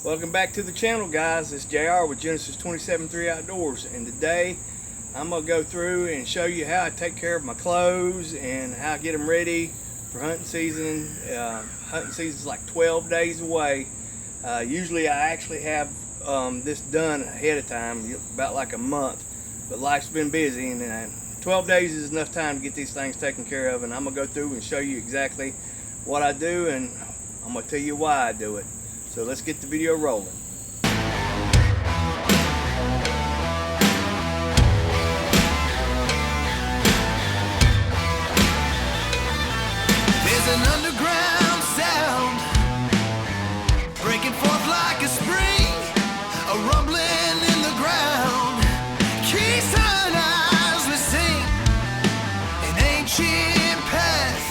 Welcome back to the channel, guys. It's JR with Genesis 27.3 Outdoors, and today I'm going to go through and show you how I take care of my clothes and how I get them ready for hunting season. Hunting season is like 12 days away. Usually I actually have this done ahead of time, about like a month, but life's been busy, and 12 days is enough time to get these things taken care of. And I'm going to go through and show you exactly what I do, and I'm going to tell you why I do it. So let's get the video rolling. There's an underground sound breaking forth like a spring, a rumbling in the ground. Keys turn as we sing an ancient path.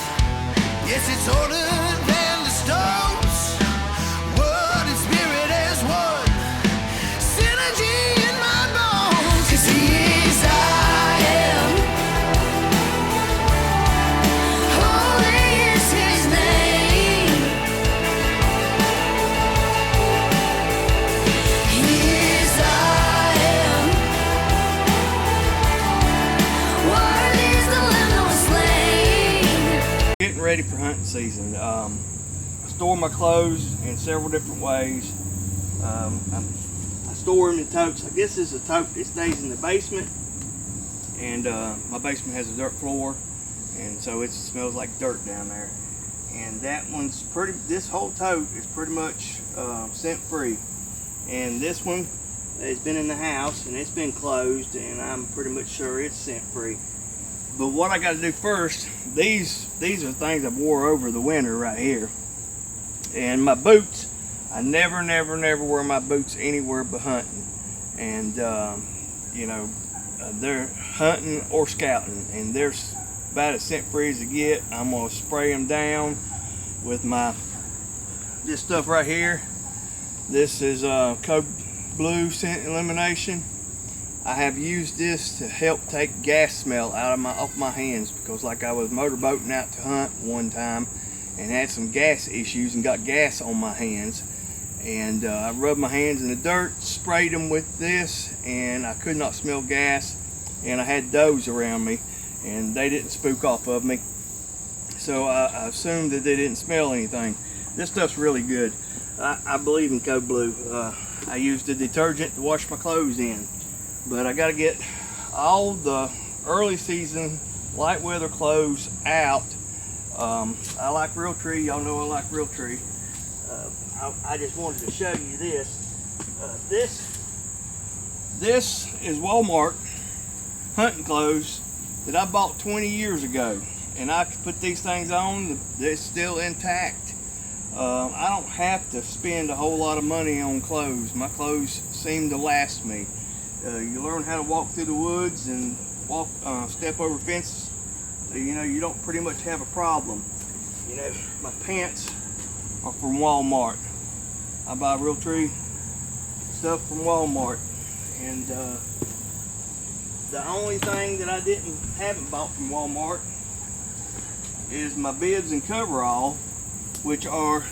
Yes, it's older than the stones. Word and spirit as one, synergy in my bones. 'Cause he is I am. Holy is his name. He is I am. Worthy is the Lamb that was slain. Getting ready for hunting season. I store my clothes in several different ways. I store them in totes. I guess this is a tote that stays in the basement, and my basement has a dirt floor, and so it smells like dirt down there. And that one's this whole tote is pretty much scent free. And this one has been in the house and it's been closed, and I'm pretty much sure it's scent free. But what I got to do first, these are things I wore over the winter right here. And my boots, I never wear my boots anywhere but hunting. And they're hunting or scouting, and they're about as scent free as they get. I'm gonna spray them down with this stuff right here. This is Code Blue Scent Elimination. I have used this to help take gas smell off my hands, because like I was motorboating out to hunt one time and had some gas issues and got gas on my hands, and I rubbed my hands in the dirt, sprayed them with this, and I could not smell gas, and I had does around me and they didn't spook off of me, so I assumed that they didn't smell anything. This stuff's really good. I believe in Code Blue. I used a detergent to wash my clothes in, but I got to get all the early season light weather clothes out. I like Realtree. Y'all know I like Realtree. I just wanted to show you this. This is Walmart hunting clothes that I bought 20 years ago, and I could put these things on. They're still intact. I don't have to spend a whole lot of money on clothes. My clothes seem to last me. You learn how to walk through the woods and step over fences. You don't pretty much have a problem. My pants are from Walmart. I buy Realtree stuff from Walmart, and the only thing that I haven't bought from Walmart is my bibs and coverall, which are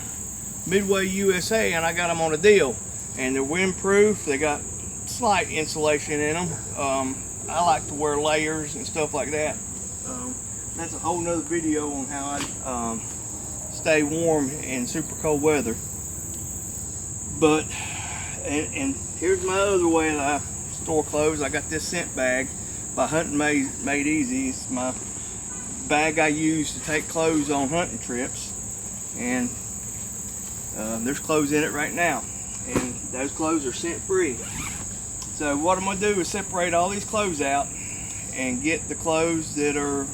Midway USA, and I got them on a deal, and they're windproof. They got slight insulation in them. I like to wear layers and stuff like that. That's a whole nother video on how I stay warm in super cold weather. But and here's my other way that I store clothes. I got this scent bag by Hunting Made Easy. It's my bag I use to take clothes on hunting trips, and there's clothes in it right now, and those clothes are scent free. So what I'm going to do is separate all these clothes out and get the clothes that are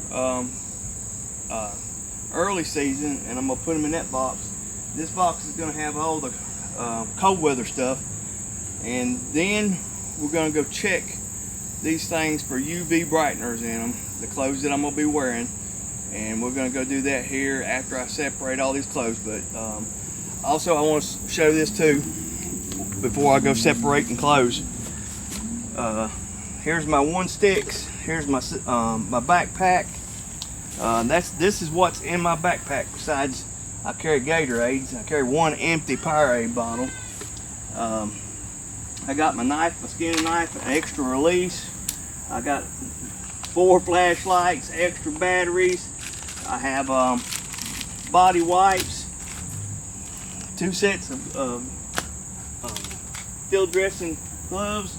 early season, and I'm going to put them in that box. This box is going to have all the cold weather stuff, and then we're going to go check these things for UV brighteners in them, the clothes that I'm going to be wearing, and we're going to go do that here after I separate all these clothes. But also I want to show this too before I go separating clothes. Here's my one sticks. Here's my my backpack. This is what's in my backpack. Besides, I carry Gatorades. I carry one empty Powerade bottle. I got my knife, my skinning knife, an extra release. I got 4 flashlights, extra batteries. I have body wipes, 2 sets of field dressing gloves,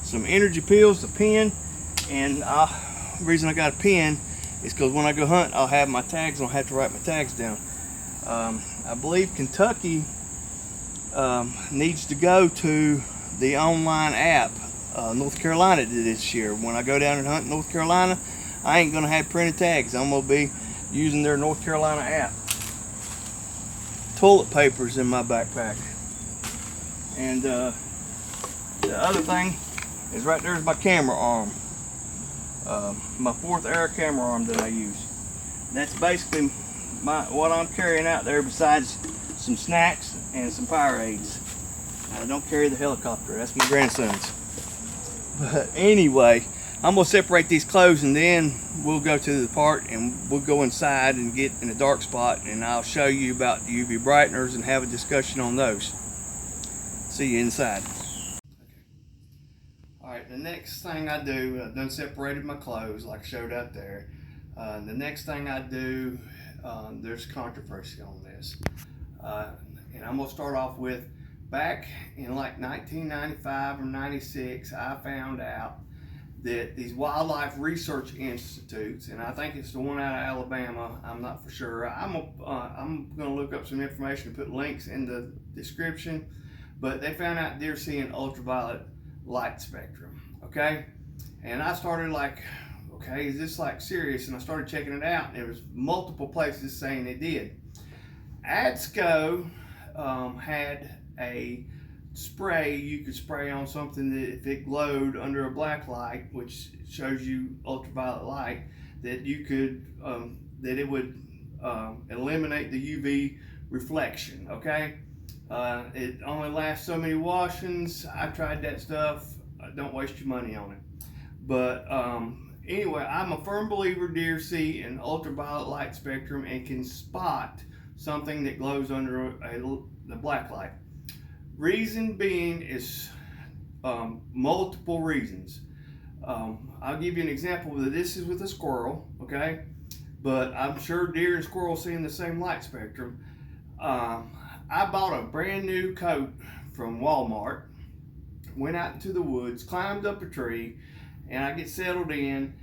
some energy pills, a pen, and the reason I got a pen is because when I go hunt, I'll have my tags. I don't have to write my tags down. I believe Kentucky needs to go to the online app. North Carolina did this year. When I go down and hunt in North Carolina, I ain't gonna have printed tags. I'm gonna be using their North Carolina app. Toilet paper's in my backpack. And the other thing is right there's my camera arm. My 4th Air camera arm that I use. That's basically what I'm carrying out there, besides some snacks and some fire aids. I don't carry the helicopter, that's my grandson's. But anyway, I'm gonna separate these clothes and then we'll go to the park and we'll go inside and get in a dark spot, and I'll show you about the UV brighteners and have a discussion on those. See you inside. Alright, the next thing I do, I've done separated my clothes like I showed up there. The next thing I do, there's controversy on this. And I'm gonna start off with, back in like 1995 or 96, I found out that these wildlife research institutes, and I think it's the one out of Alabama, I'm not for sure. I'm gonna look up some information and put links in the description, but they found out deer see an ultraviolet light spectrum, okay? And I started like, okay, is this like serious? And I started checking it out, and there was multiple places saying they did. ADSCO had a spray you could spray on something that if it glowed under a black light, which shows you ultraviolet light, that you could that it would eliminate the UV reflection, okay? It only lasts so many washings. I tried that stuff. Don't waste your money on it. But anyway, I'm a firm believer deer see an ultraviolet light spectrum and can spot something that glows under the black light. Reason being is multiple reasons. I'll give you an example. This is with a squirrel, okay? But I'm sure deer and squirrels seeing the same light spectrum. I bought a brand new coat from Walmart, went out into the woods, climbed up a tree, and I get settled in,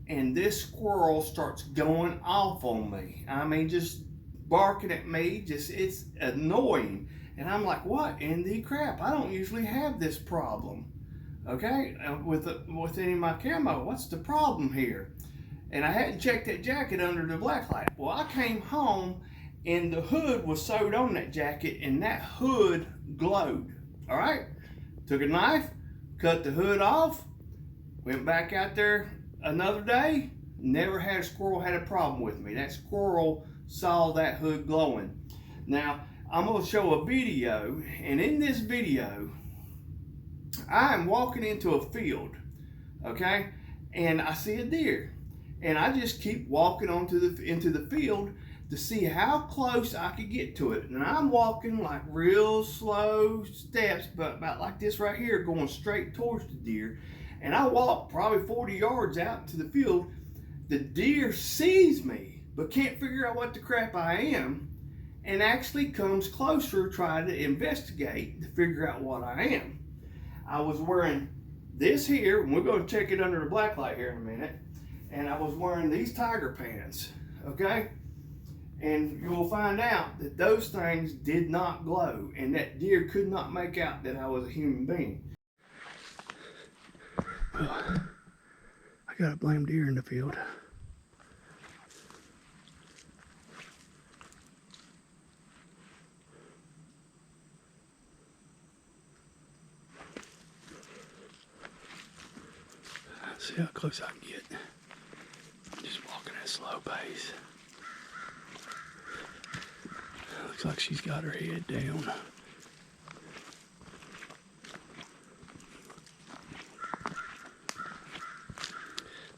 and this squirrel starts going off on me. I mean, just barking at me, it's annoying. And I'm like, what in the crap? I don't usually have this problem, okay? With any of my camo, what's the problem here? And I hadn't checked that jacket under the black light. Well, I came home and the hood was sewed on that jacket, and that hood glowed, all right? Took a knife, cut the hood off, went back out there another day, never had a squirrel had a problem with me. That squirrel saw that hood glowing. Now, I'm going to show a video, and in this video, I am walking into a field, okay, and I see a deer, and I just keep walking into the field to see how close I could get to it. And I'm walking like real slow steps, but about like this right here, going straight towards the deer. And I walk probably 40 yards out to the field. The deer sees me, but can't figure out what the crap I am, and actually comes closer trying to investigate to figure out what I am. I was wearing this here, and we're going to check it under the black light here in a minute, and I was wearing these tiger pants, okay? And you will find out that those things did not glow, and that deer could not make out that I was a human being. Well, I got a blame deer in the field. See how close I can get. I'm just walking at a slow pace. Looks like she's got her head down.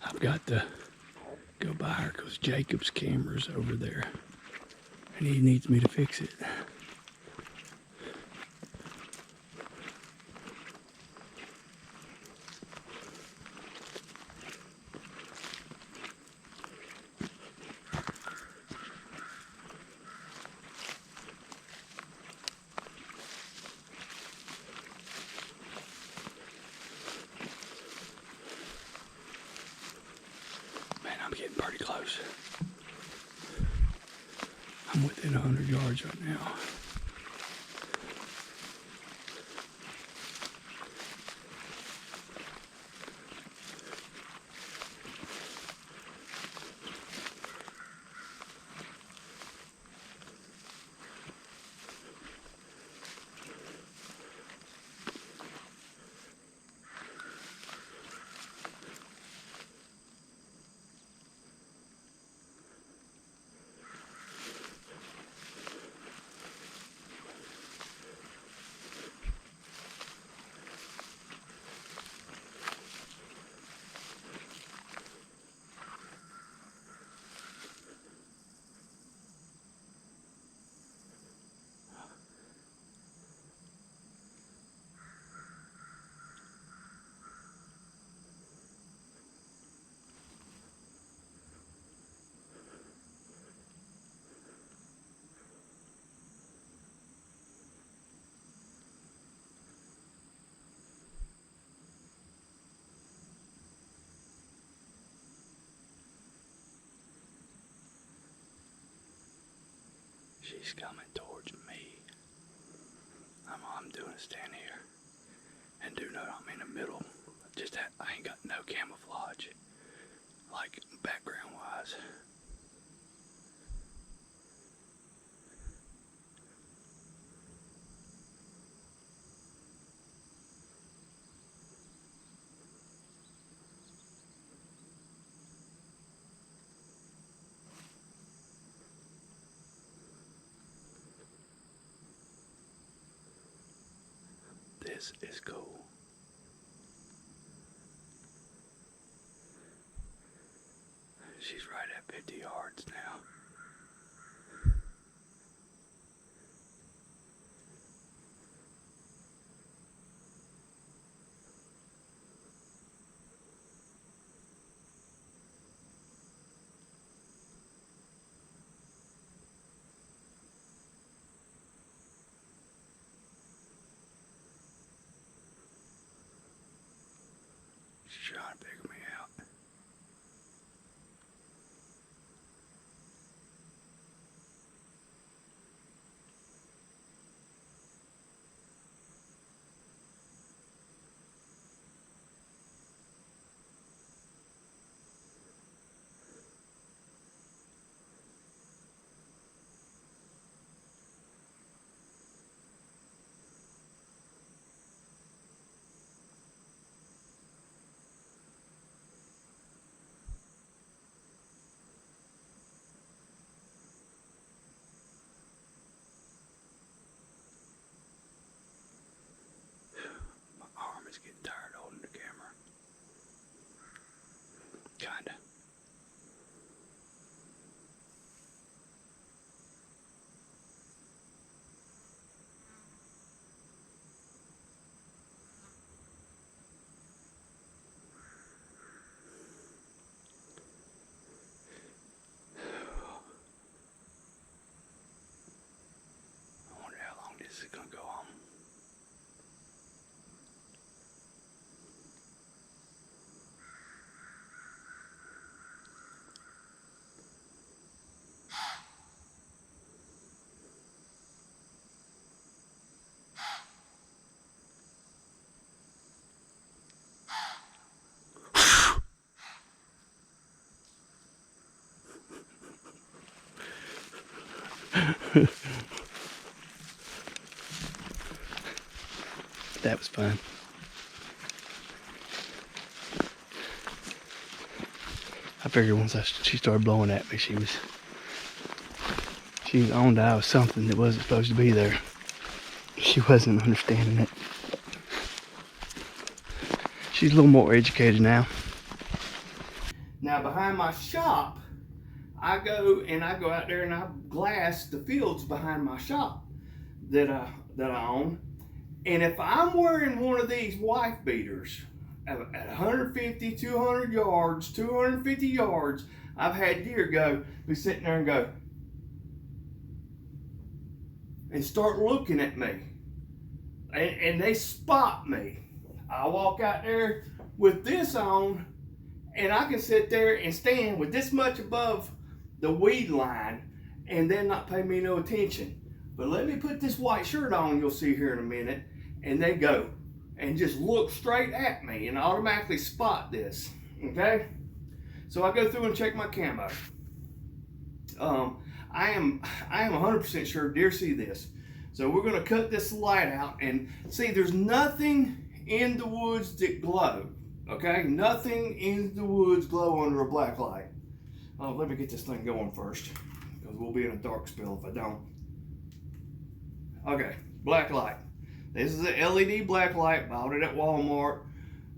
I've got to go by her because Jacob's camera's over there and he needs me to fix it. pretty close. I'm within 100 yards right now. She's coming towards me. All I'm doing is stand here. And do note I'm in the middle. Just that I ain't got no camouflage. Like background wise. This is cool. She's right at 50 yards now. She's trying to figure me out. My arm is getting tired holding the camera. Kinda. I wonder how long this is gonna go on. That was fun. I figured once she started blowing at me, she was on to I was something that wasn't supposed to be there. She wasn't understanding it. She's a little more educated now. Now behind my shop, I go out there and I glass the fields behind my shop that I own. And if I'm wearing one of these wife beaters at 150, 200 yards, 250 yards, I've had deer be sitting there and go and start looking at me. And they spot me. I walk out there with this on And I can sit there and stand with this much above the weed line and then not pay me no attention. But let me put this white shirt on, you'll see here in a minute, and they go and just look straight at me and automatically spot this, okay? So I go through and check my camo. I am 100% sure deer see this. So we're gonna cut this light out and see there's nothing in the woods that glow, okay? Nothing in the woods glow under a black light. Oh, let me get this thing going first because we'll be in a dark spell if I don't. Okay, black light. This is an LED black light. Bought it at Walmart.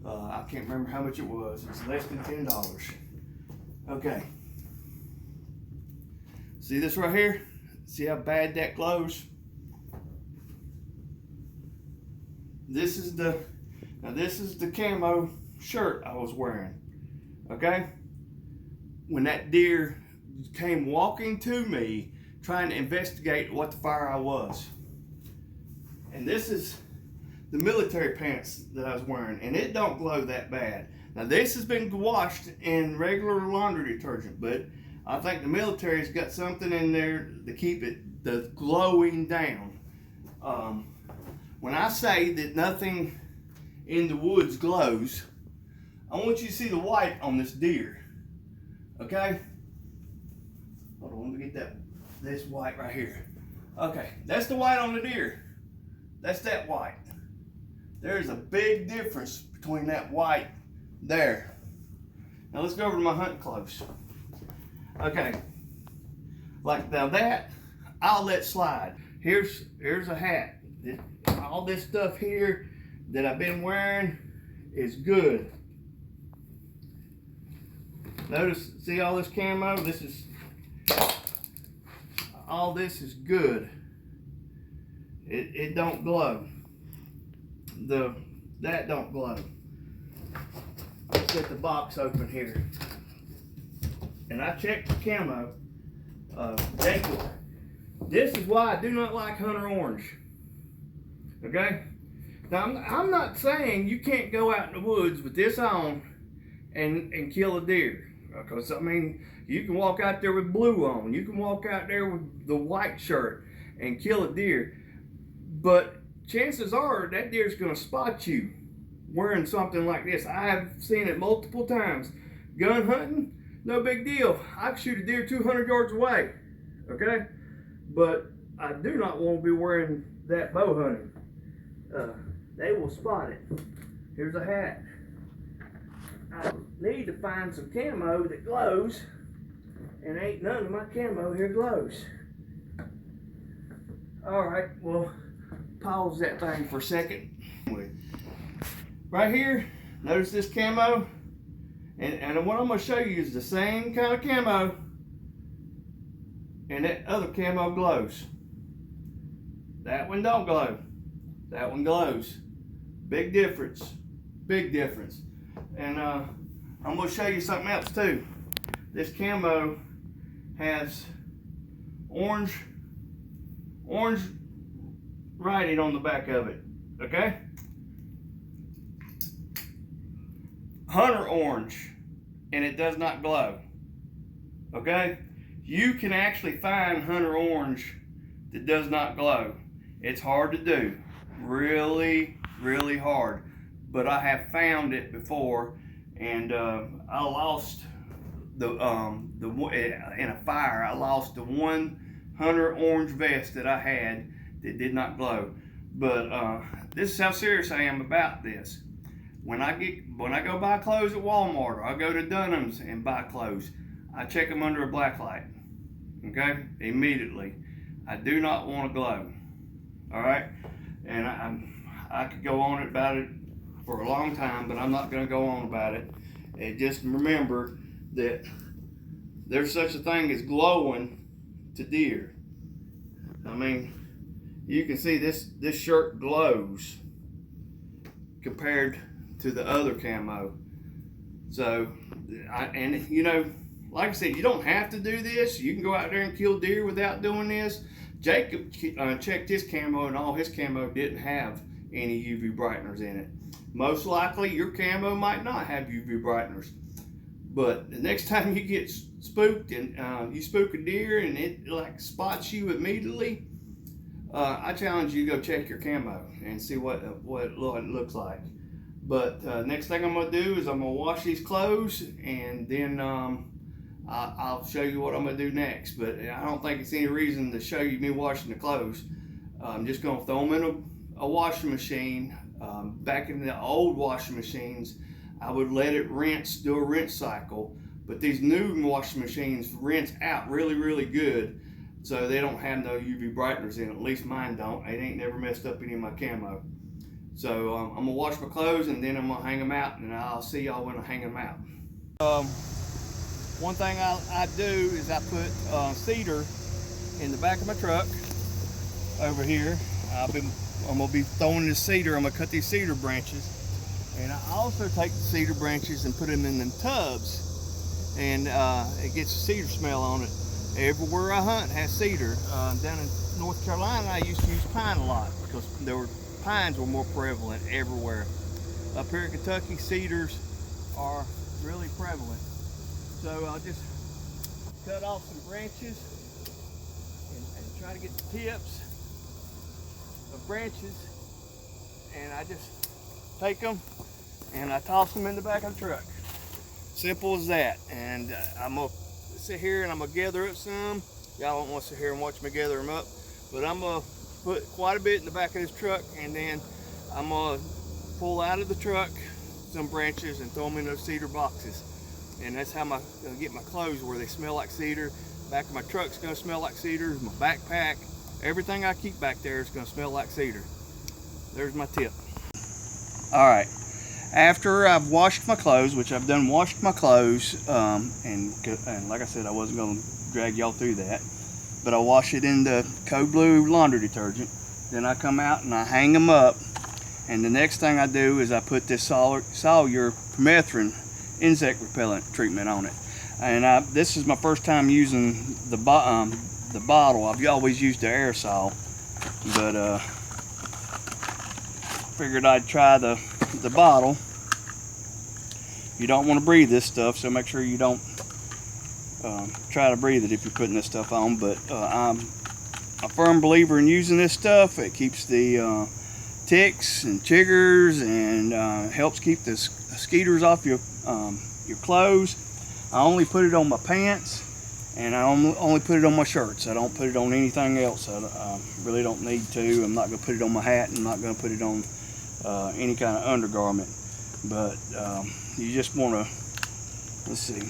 I can't remember how much it was. It's less than $10. Okay. See this right here? See how bad that glows? This is the camo shirt I was wearing. Okay? When that deer came walking to me, trying to investigate what the fire I was. And this is the military pants that I was wearing, and it don't glow that bad. Now this has been washed in regular laundry detergent, but I think the military's got something in there to keep the glowing down. When I say that nothing in the woods glows, I want you to see the white on this deer. Okay? Hold on, let me get this white right here. Okay, that's the white on the deer. That's that white. There's a big difference between that white there. Now let's go over to my hunting clothes. Okay, like now that I'll let slide. Here's a hat. All this stuff here that I've been wearing is good. Notice, see all this camo? All this is good. It don't glow. That don't glow. Let's get the box open here. And I checked the camo. This is why I do not like Hunter Orange. Okay? Now I'm not saying you can't go out in the woods with this on and kill a deer. Because I mean, you can walk out there with blue on. You can walk out there with the white shirt and kill a deer. But chances are that deer's gonna spot you wearing something like this. I have seen it multiple times. Gun hunting, no big deal. I can shoot a deer 200 yards away, okay? But I do not want to be wearing that bow hunting. They will spot it. Here's a hat. I need to find some camo that glows, and ain't none of my camo here glows. All right, well, pause that thing for a second. Right here, notice this camo, and what I'm going to show you is the same kind of camo, and that other camo glows. That one don't glow. That one glows. Big difference. Big difference. And I'm going to show you something else too. This camo has orange writing on the back of it. Okay? Hunter Orange, and it does not glow. Okay? You can actually find Hunter Orange that does not glow. It's hard to do. Really, really hard. But I have found it before, and I lost in a fire. I lost the one Hunter Orange vest that I had that did not glow. But this is how serious I am about this. When I go buy clothes at Walmart, or I go to Dunham's and buy clothes, I check them under a black light. Okay, immediately. I do not want to glow. All right, and I could go on about it for a long time, but I'm not going to go on about it. And just remember that there's such a thing as glowing to deer. I mean, you can see this shirt glows compared to the other camo. So, and you know, like I said, you don't have to do this. You can go out there and kill deer without doing this. Jacob checked his camo, and all his camo didn't have any UV brighteners in it. Most likely your camo might not have UV brighteners. But the next time you get spooked and you spook a deer and it like spots you immediately, I challenge you to go check your camo and see what it looks like. But next thing I'm gonna do is I'm gonna wash these clothes, and then I'll show you what I'm gonna do next. But I don't think it's any reason to show you me washing the clothes. I'm just gonna throw them in a washing machine. Back in the old washing machines, I would let it rinse, do a rinse cycle. But these new washing machines rinse out really, really good, so they don't have no UV brighteners in it. At least mine don't. It ain't never messed up any of my camo. So I'm gonna wash my clothes, and then I'm gonna hang them out, and I'll see y'all when I hang them out. One thing I do is I put cedar in the back of my truck over here. I'm gonna be throwing this cedar. I'm gonna cut these cedar branches, and I also take the cedar branches and put them in them tubs, and it gets a cedar smell on it. Everywhere I hunt has cedar. Down in North Carolina, I used to use pine a lot because pines were more prevalent everywhere. Up here in Kentucky, cedars are really prevalent. So I'll just cut off some branches and try to get the tips of branches, and I just take them and I toss them in the back of the truck. Simple as that. And I'm gonna sit here and I'm gonna gather up some. Y'all don't want to sit here and watch me gather them up, but I'm gonna put quite a bit in the back of this truck, and then I'm gonna pull out of the truck some branches and throw them in those cedar boxes. And that's how I'm gonna get my clothes where they smell like cedar. Back of my truck's gonna smell like cedar. My backpack, everything I keep back there is gonna smell like cedar. There's my tip. All right, after I've washed my clothes, which I've done washed my clothes, and like I said, I wasn't gonna drag y'all through that, but I wash it in the Code Blue laundry detergent. Then I come out and I hang them up, and the next thing I do is I put this Solure permethrin insect repellent treatment on it. And this is my first time using the bottle. I've always used the aerosol, but figured I'd try the bottle. You don't want to breathe this stuff, so make sure you don't try to breathe it if you're putting this stuff on. But I'm a firm believer in using this stuff. It keeps the ticks and chiggers, and helps keep the mosquitoes off your clothes. I only put it on my pants, and I only put it on my shirts. I don't put it on anything else. I really don't need to. I'm not going to put it on my hat. I'm not going to put it on any kind of undergarment. But you just want to, let's see,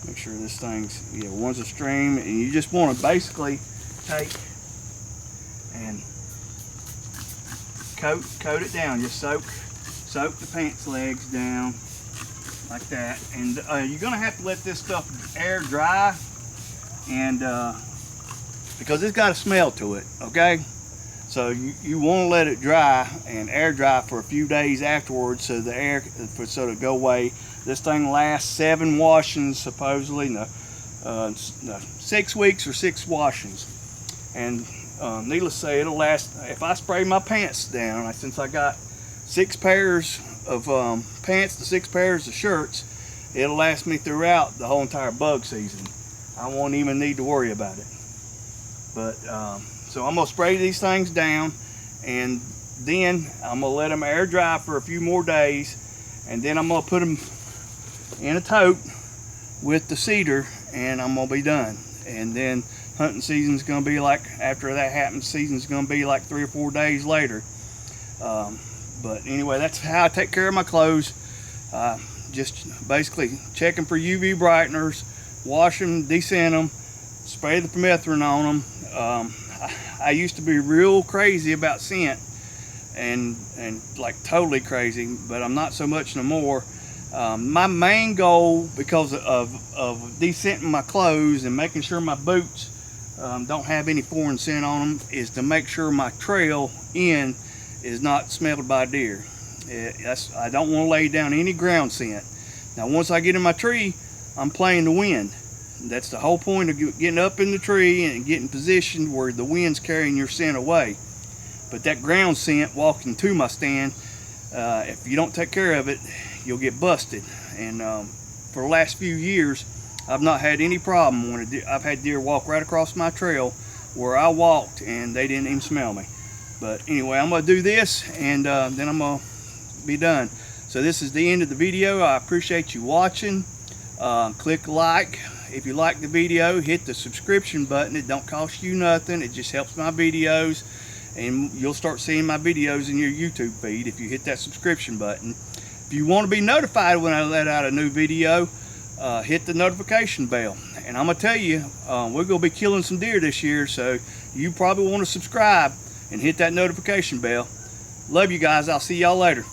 make sure this thing's, yeah, one's a stream, and you just want to basically take and coat it down. Just soak the pants legs down like that, and you're gonna have to let this stuff air dry, and because it's got a smell to it, okay? So you want to let it dry and air dry for a few days afterwards, so the air to go away. This thing lasts 7 washings supposedly, no, 6 weeks or 6 washings, and needless to say, it'll last. If I spray my pants down, since I got 6 pairs of pants to 6 pairs of shirts, it'll last me throughout the whole entire bug season. I won't even need to worry about it. But so I'm gonna spray these things down, and then I'm gonna let them air dry for a few more days, and then I'm gonna put them in a tote with the cedar, and I'm gonna be done. And then hunting season's gonna be like, after that happens, season's gonna be like 3 or 4 days later. But anyway, that's how I take care of my clothes. Just basically checking for UV brighteners, wash them, descent them, spray the permethrin on them. I used to be real crazy about scent, and like totally crazy, but I'm not so much no more. My main goal, because of descenting my clothes and making sure my boots don't have any foreign scent on them, is to make sure my trail in is not smelled by deer. I don't want to lay down any ground scent. Now once I get in my tree, I'm playing the wind. That's the whole point of getting up in the tree and getting positioned where the wind's carrying your scent away. But that ground scent walking to my stand, if you don't take care of it, you'll get busted. And for the last few years, I've not had any problem when I've had deer walk right across my trail where I walked and they didn't even smell me. But anyway, I'm going to do this, and then I'm going to be done. So this is the end of the video. I appreciate you watching. Click like if you like the video. Hit the subscription button. It don't cost you nothing. It just helps my videos, and you'll start seeing my videos in your YouTube feed if you hit that subscription button. If you want to be notified when I let out a new video, hit the notification bell. And I'm going to tell you, we're going to be killing some deer this year, so you probably want to subscribe and hit that notification bell. Love you guys. I'll see y'all later.